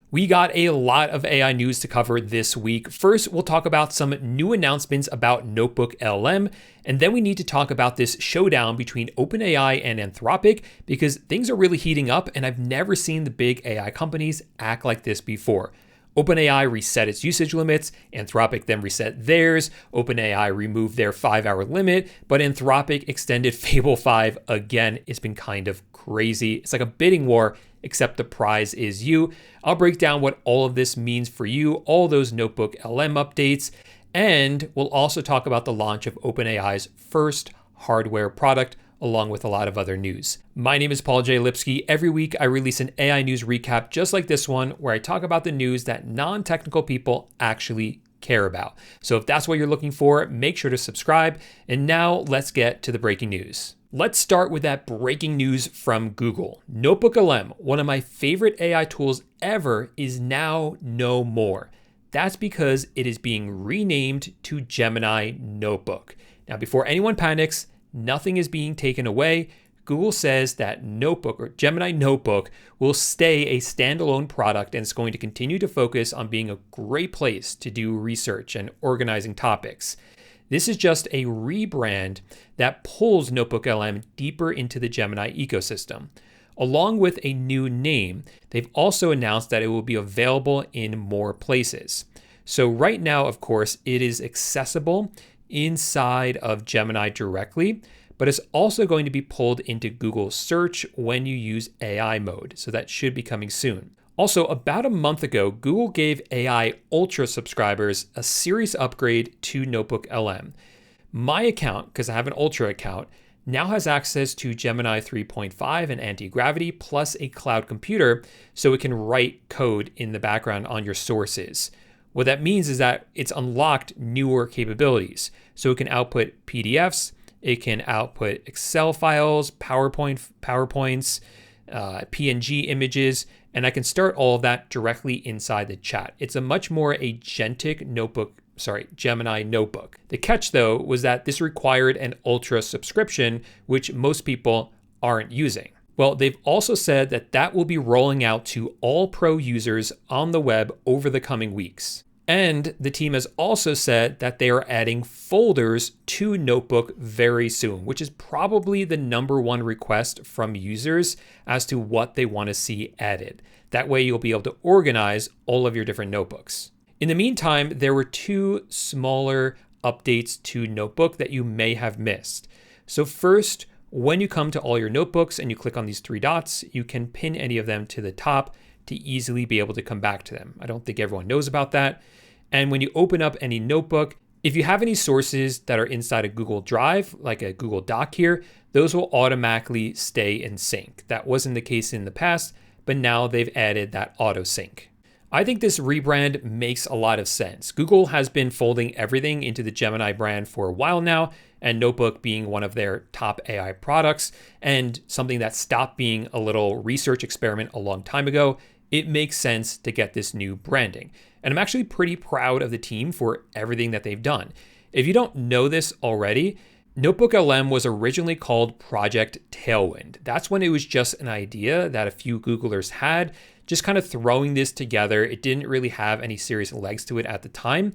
We got a lot of AI news to cover this week. First, we'll talk about some new announcements about NotebookLM, and then we need to talk about this showdown between OpenAI and Anthropic because things are really heating up, and I've never seen the big AI companies act like this before. OpenAI reset its usage limits, Anthropic then reset theirs, OpenAI removed their 5-hour limit, but Anthropic extended Fable 5 again. It's been kind of crazy. It's like a bidding war, except the prize is you. I'll break down what all of this means for you, all those NotebookLM updates, and we'll also talk about the launch of OpenAI's first hardware product, along with a lot of other news. My name is Paul J. Lipsky. Every week I release an AI news recap just like this one, where I talk about the news that non-technical people actually care about. So if that's what you're looking for, make sure to subscribe. And now let's get to the breaking news. Let's start with that breaking news from Google. NotebookLM, one of my favorite AI tools ever, is now no more. That's because it is being renamed to Gemini Notebook. Now, before anyone panics, nothing is being taken away. Google says that Notebook or Gemini Notebook will stay a standalone product and it's going to continue to focus on being a great place to do research and organizing topics. This is just a rebrand that pulls NotebookLM deeper into the Gemini ecosystem. Along with a new name, they've also announced that it will be available in more places. So right now, of course, it is accessible inside of Gemini directly, but it's also going to be pulled into Google Search when you use AI mode. So that should be coming soon. Also, about a month ago, Google gave AI Ultra subscribers a serious upgrade to NotebookLM. My account, because I have an Ultra account, now has access to Gemini 3.5 and anti-gravity plus a cloud computer so it can write code in the background on your sources. What that means is that it's unlocked newer capabilities. So it can output PDFs, it can output Excel files, PowerPoints, PNG images, and I can start all of that directly inside the chat. It's a much more agentic Gemini Notebook. The catch though was that this required an Ultra subscription, which most people aren't using. Well, they've also said that that will be rolling out to all pro users on the web over the coming weeks. And the team has also said that they are adding folders to Notebook very soon, which is probably the #1 request from users as to what they want to see added. That way you'll be able to organize all of your different notebooks. In the meantime, there were 2 smaller updates to Notebook that you may have missed. So first, when you come to all your notebooks and you click on these 3 dots, you can pin any of them to the top to easily be able to come back to them. I don't think everyone knows about that. And when you open up any notebook, if you have any sources that are inside a Google Drive, like a Google Doc here, those will automatically stay in sync. That wasn't the case in the past, but now they've added that auto sync. I think this rebrand makes a lot of sense. Google has been folding everything into the Gemini brand for a while now, and Notebook being one of their top AI products and something that stopped being a little research experiment a long time ago, it makes sense to get this new branding. And I'm actually pretty proud of the team for everything that they've done. If you don't know this already, NotebookLM was originally called Project Tailwind. That's when it was just an idea that a few Googlers had, just kind of throwing this together. It didn't really have any serious legs to it at the time,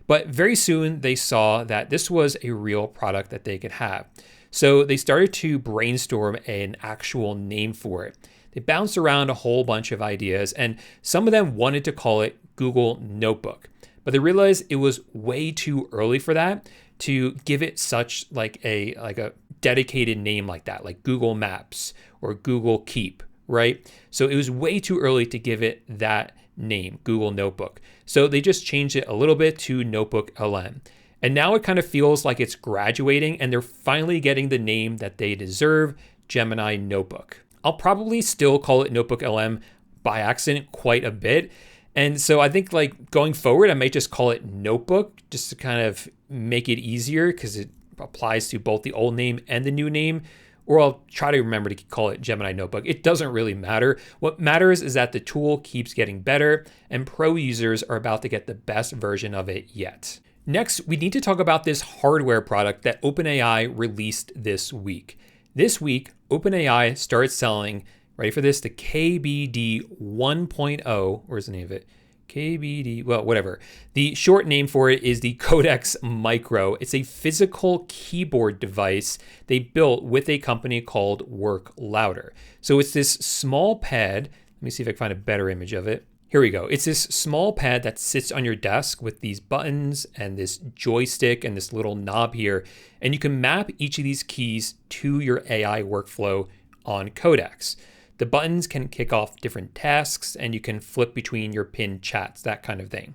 but very soon they saw that this was a real product that they could have. So they started to brainstorm an actual name for it. They bounced around a whole bunch of ideas, and some of them wanted to call it Google Notebook, but they realized it was way too early for that to give it such like a dedicated name like that, like Google Maps or Google Keep, right? So it was way too early to give it that name, Google Notebook. So they just changed it a little bit to NotebookLM. And now it kind of feels like it's graduating and they're finally getting the name that they deserve, Gemini Notebook. I'll probably still call it NotebookLM by accident quite a bit. And so I think like going forward, I might just call it Notebook just to kind of make it easier because it applies to both the old name and the new name. Or I'll try to remember to call it Gemini Notebook. It doesn't really matter. What matters is that the tool keeps getting better and pro users are about to get the best version of it yet. Next, we need to talk about this hardware product that OpenAI released this week. This week, OpenAI started selling Ready for this? The KBD 1.0, where's the name of it? KBD, well, whatever. The short name for it is the Codex Micro. It's a physical keyboard device they built with a company called Work Louder. So it's this small pad. Let me see if I can find a better image of it. Here we go. It's this small pad that sits on your desk with these buttons and this joystick and this little knob here. And you can map each of these keys to your AI workflow on Codex. The buttons can kick off different tasks and you can flip between your pinned chats, that kind of thing.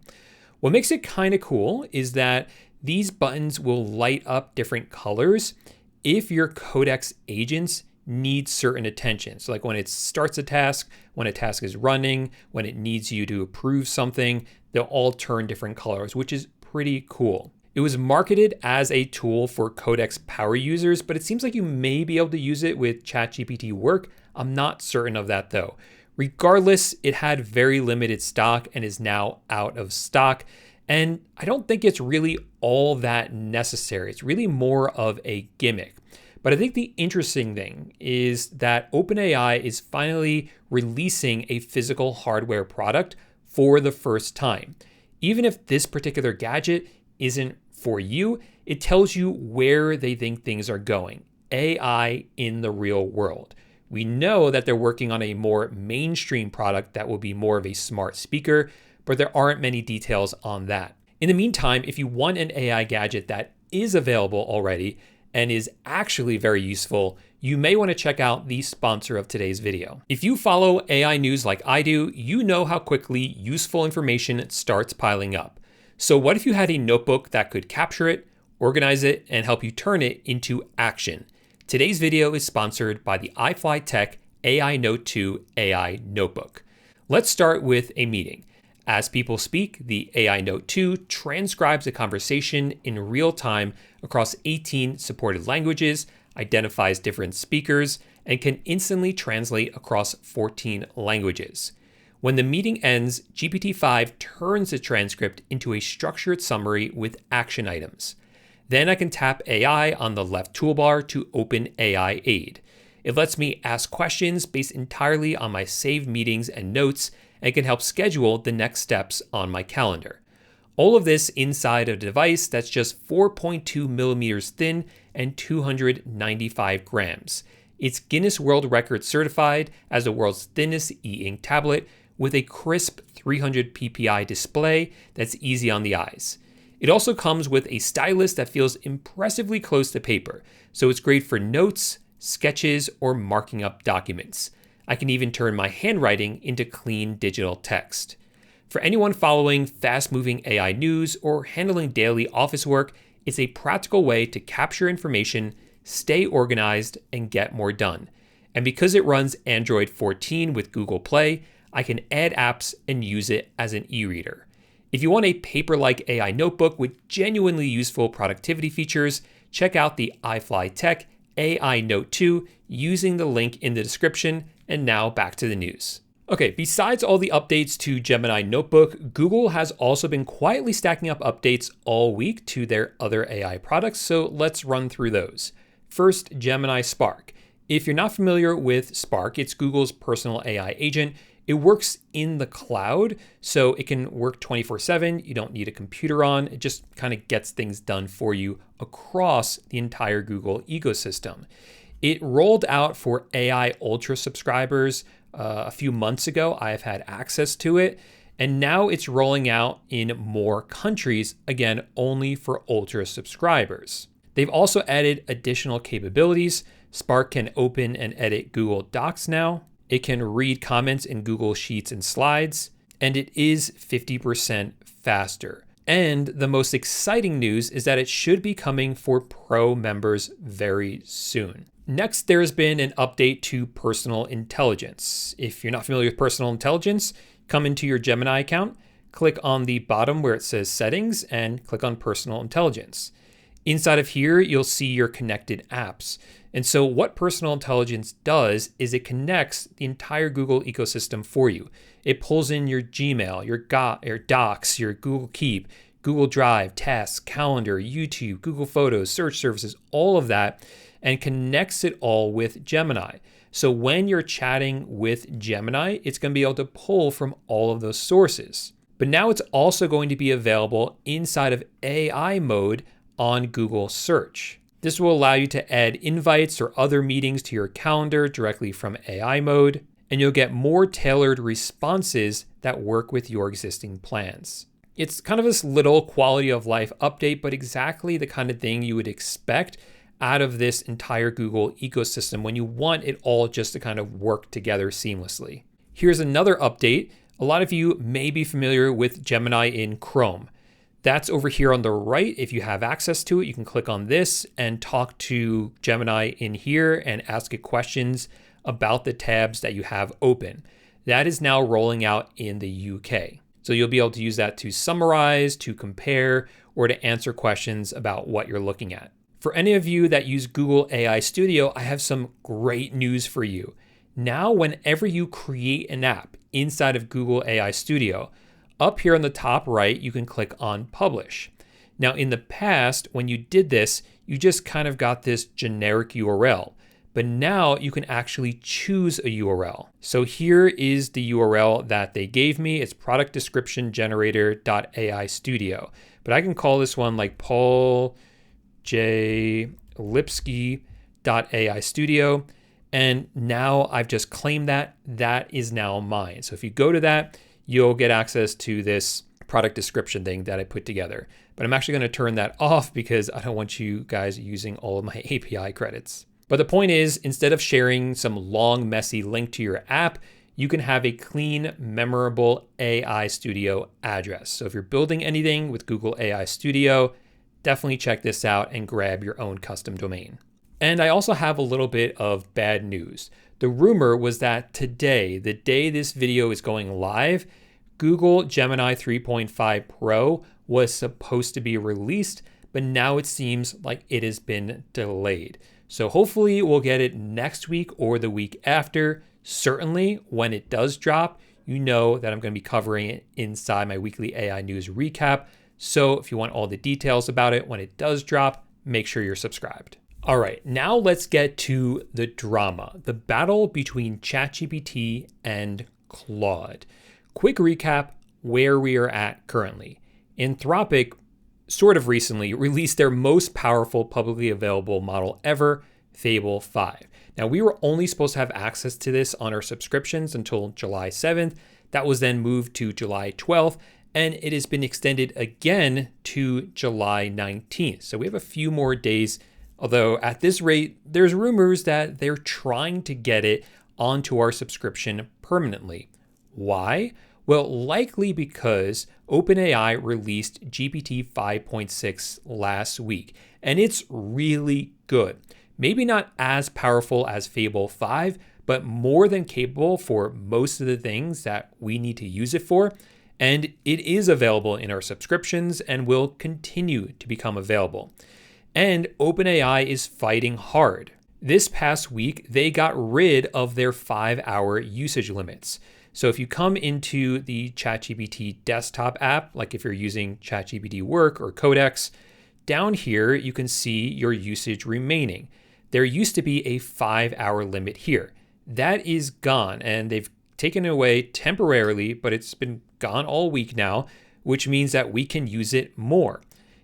What makes it kind of cool is that these buttons will light up different colors if your Codex agents need certain attention. So like when it starts a task, when a task is running, when it needs you to approve something, they'll all turn different colors, which is pretty cool. It was marketed as a tool for Codex power users, but it seems like you may be able to use it with ChatGPT Work. I'm not certain of that though. Regardless, it had very limited stock and is now out of stock. And I don't think it's really all that necessary. It's really more of a gimmick. But I think the interesting thing is that OpenAI is finally releasing a physical hardware product for the first time. Even if this particular gadget isn't for you, it tells you where they think things are going. AI in the real world. We know that they're working on a more mainstream product that will be more of a smart speaker, but there aren't many details on that. In the meantime, if you want an AI gadget that is available already and is actually very useful, you may want to check out the sponsor of today's video. If you follow AI news like I do, you know how quickly useful information starts piling up. So what if you had a notebook that could capture it, organize it, and help you turn it into action? Today's video is sponsored by the iFLYTEK AINOTE 2 AI Notebook. Let's start with a meeting. As people speak, the AINOTE 2 transcribes a conversation in real time across 18 supported languages, identifies different speakers, and can instantly translate across 14 languages. When the meeting ends, GPT-5 turns the transcript into a structured summary with action items. Then I can tap AI on the left toolbar to open AI Aid. It lets me ask questions based entirely on my saved meetings and notes and can help schedule the next steps on my calendar. All of this inside a device that's just 4.2 millimeters thin and 295 grams. It's Guinness World Record certified as the world's thinnest e-ink tablet with a crisp 300 ppi display that's easy on the eyes. It also comes with a stylus that feels impressively close to paper, so it's great for notes, sketches, or marking up documents. I can even turn my handwriting into clean digital text. For anyone following fast-moving AI news or handling daily office work, it's a practical way to capture information, stay organized, and get more done. And because it runs Android 14 with Google Play, I can add apps and use it as an e-reader. If you want a paper-like AI notebook with genuinely useful productivity features, check out the iFLYTEK AINOTE 2 using the link in the description. And now back to the news. Okay, besides all the updates to Gemini Notebook, Google has also been quietly stacking up updates all week to their other AI products, so let's run through those. First, Gemini Spark. If you're not familiar with Spark, it's Google's personal AI agent. It works in the cloud, so it can work 24/7. You don't need a computer on. It just kind of gets things done for you across the entire Google ecosystem. It rolled out for AI Ultra subscribers a few months ago. I've had access to it, and now it's rolling out in more countries, again, only for Ultra subscribers. They've also added additional capabilities. Spark can open and edit Google Docs now. It can read comments in Google Sheets and Slides, and it is 50% faster. And the most exciting news is that it should be coming for Pro members very soon. Next, there has been an update to personal intelligence. If you're not familiar with personal intelligence, come into your Gemini account, click on the bottom where it says settings, and click on personal intelligence. Inside of here, you'll see your connected apps. And so what personal intelligence does is it connects the entire Google ecosystem for you. It pulls in your Gmail, your Docs, your Google Keep, Google Drive, Tasks, Calendar, YouTube, Google Photos, search services, all of that, and connects it all with Gemini. So when you're chatting with Gemini, it's going to be able to pull from all of those sources. But now it's also going to be available inside of AI mode on Google Search. This will allow you to add invites or other meetings to your calendar directly from AI mode, and you'll get more tailored responses that work with your existing plans. It's kind of this little quality of life update, but exactly the kind of thing you would expect out of this entire Google ecosystem when you want it all just to kind of work together seamlessly. Here's another update. A lot of you may be familiar with Gemini in Chrome. That's over here on the right. If you have access to it, you can click on this and talk to Gemini in here and ask it questions about the tabs that you have open. That is now rolling out in the UK. So you'll be able to use that to summarize, to compare, or to answer questions about what you're looking at. For any of you that use Google AI Studio, I have some great news for you. Now, whenever you create an app inside of Google AI Studio, up here on the top right, you can click on Publish. Now, in the past, when you did this, you just kind of got this generic URL. But now you can actually choose a URL. So here is the URL that they gave me. It's productdescriptiongenerator.ai studio. But I can call this one like pauljlipsky.ai studio. And now I've just claimed that. That is now mine. So if you go to that, you'll get access to this product description thing that I put together. But I'm actually going to turn that off because I don't want you guys using all of my API credits. But the point is, instead of sharing some long, messy link to your app, you can have a clean, memorable AI Studio address. So if you're building anything with Google AI Studio, definitely check this out and grab your own custom domain. And I also have a little bit of bad news. The rumor was that today, the day this video is going live, Google Gemini 3.5 Pro was supposed to be released, but now it seems like it has been delayed. So hopefully we'll get it next week or the week after. Certainly when it does drop, you know that I'm going to be covering it inside my weekly AI news recap. So if you want all the details about it when it does drop, make sure you're subscribed. All right, now let's get to the drama, the battle between ChatGPT and Claude. Quick recap where we are at currently. Anthropic sort of recently released their most powerful publicly available model ever, Fable 5. Now, we were only supposed to have access to this on our subscriptions until July 7th. That was then moved to July 12th, and it has been extended again to July 19th. So we have a few more days, although at this rate, there's rumors that they're trying to get it onto our subscription permanently. Why? Well, likely because OpenAI released GPT 5.6 last week, and it's really good. Maybe not as powerful as Fable 5, but more than capable for most of the things that we need to use it for. And it is available in our subscriptions and will continue to become available. And OpenAI is fighting hard. This past week, they got rid of their 5-hour usage limits. So if you come into the ChatGPT desktop app, like if you're using ChatGPT Work or Codex, down here, you can see your usage remaining. There used to be a 5-hour limit here. That is gone, and they've taken it away temporarily, but it's been gone all week now, which means that we can use it more.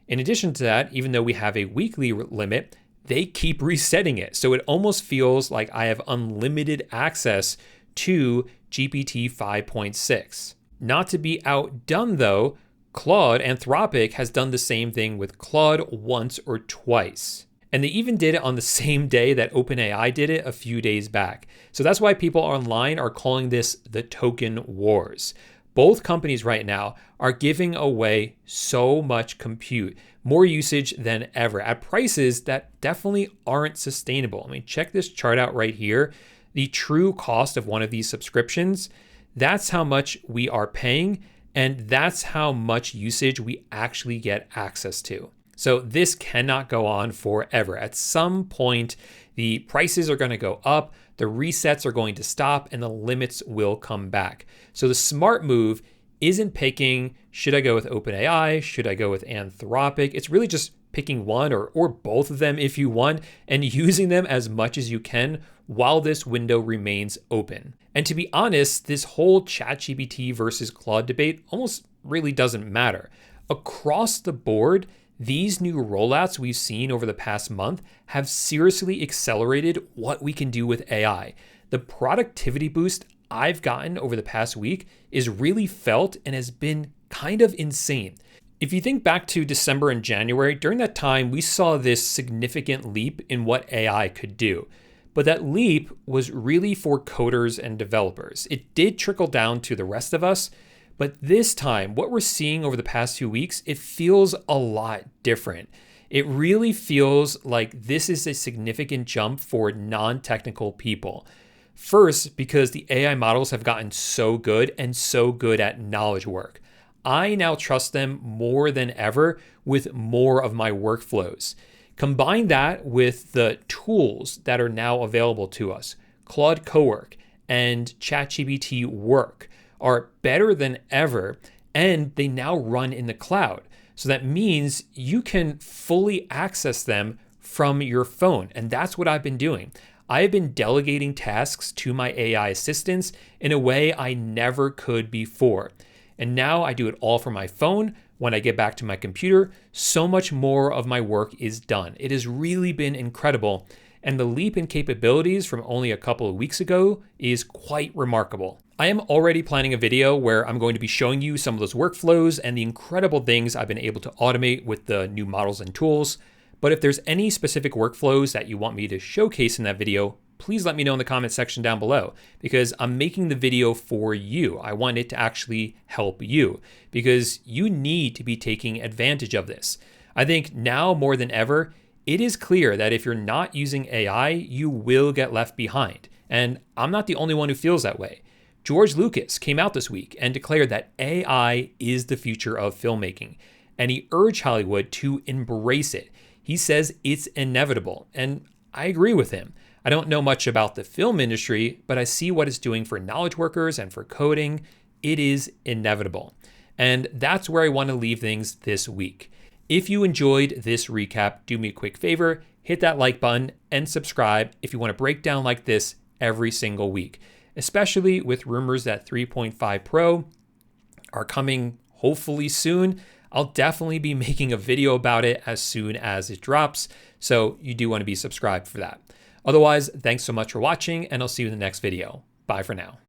In addition to that, even though we have a weekly limit, they keep resetting it. So it almost feels like I have unlimited access to GPT 5.6. Not to be outdone though, Anthropic has done the same thing with Claude once or twice. And they even did it on the same day that OpenAI did it a few days back. So that's why people online are calling this the token wars. Both companies right now are giving away so much compute, more usage than ever at prices that definitely aren't sustainable. I mean, check this chart out right here. The true cost of one of these subscriptions, that's how much we are paying, and that's how much usage we actually get access to. So this cannot go on forever. At some point, the prices are going to go up, the resets are going to stop, and the limits will come back. So the smart move isn't picking, should I go with OpenAI? Should I go with Anthropic? It's really just picking one or both of them if you want, and using them as much as you can while this window remains open. And to be honest, this whole ChatGPT versus Claude debate almost really doesn't matter. Across the board, these new rollouts we've seen over the past month have seriously accelerated what we can do with AI. The productivity boost I've gotten over the past week is really felt and has been kind of insane. If you think back to December and January, during that time, we saw this significant leap in what AI could do. But that leap was really for coders and developers. It did trickle down to the rest of us, but this time, what we're seeing over the past few weeks, it feels a lot different. It really feels like this is a significant jump for non-technical people. First, because the AI models have gotten so good and so good at knowledge work. I now trust them more than ever with more of my workflows. Combine that with the tools that are now available to us. Claude Cowork and ChatGPT Work are better than ever, and they now run in the cloud. So that means you can fully access them from your phone. And that's what I've been doing. I have been delegating tasks to my AI assistants in a way I never could before. And now I do it all from my phone. When I get back to my computer, so much more of my work is done. It has really been incredible. And the leap in capabilities from only a couple of weeks ago is quite remarkable. I am already planning a video where I'm going to be showing you some of those workflows and the incredible things I've been able to automate with the new models and tools. But if there's any specific workflows that you want me to showcase in that video, please let me know in the comment section down below, because I'm making the video for you. I want it to actually help you because you need to be taking advantage of this. I think now more than ever, it is clear that if you're not using AI, you will get left behind. And I'm not the only one who feels that way. George Lucas came out this week and declared that AI is the future of filmmaking, and he urged Hollywood to embrace it. He says it's inevitable, and I agree with him. I don't know much about the film industry, but I see what it's doing for knowledge workers and for coding. It is inevitable. And that's where I want to leave things this week. If you enjoyed this recap, do me a quick favor, hit that like button and subscribe if you want a breakdown like this every single week, especially with rumors that 3.5 Pro are coming hopefully soon. I'll definitely be making a video about it as soon as it drops, so you do want to be subscribed for that. Otherwise, thanks so much for watching, and I'll see you in the next video. Bye for now.